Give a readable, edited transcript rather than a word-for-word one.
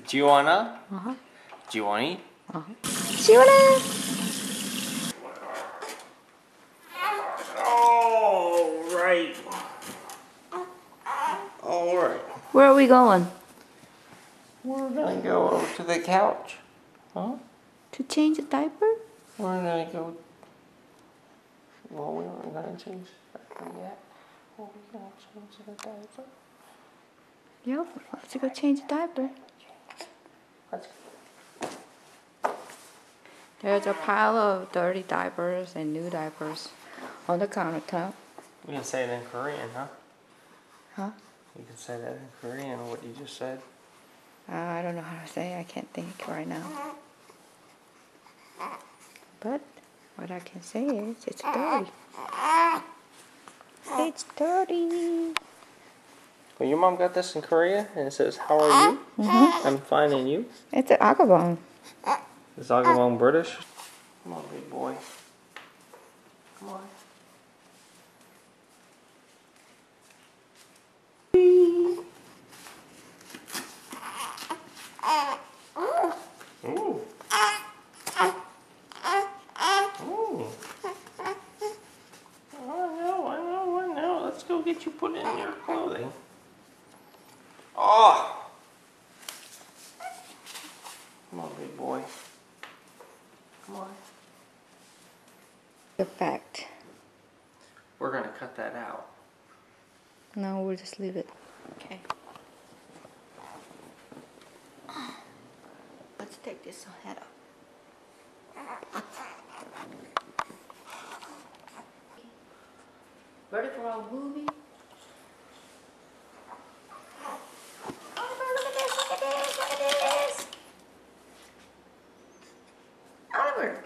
Do you wanna? Uh-huh. Do you wanna eat? Uh-huh. 시원해! Alright. Alright. Where are we going? We're gonna go over to the couch. Huh? To change a diaper? We're gonna go. Well, we weren't gonna change the diaper yet. Well, we're gonna change the diaper. Yep, let's go change the diaper. Let's go. There's a pile of dirty diapers and new diapers on the countertop. You can say it in Korean, huh? Huh? You can say that in Korean, what you just said. I don't know how to say it. I can't think right now. But what I can say is it's dirty. It's dirty. Well, your mom got this in Korea, and it says, "How are you?" I'm fine, and you? It's an agabong. Is Agabong British? Come on, big boy. Come on. Ooh. Ooh. I know. Let's go get you put in your clothing. Oh! Come on, big boy. Come on. The fact. We're gonna cut that out. No, we'll just leave it. Okay. Let's take this head up. Ready for our movie? Oliver, look at this, look at this, look at this! Oliver!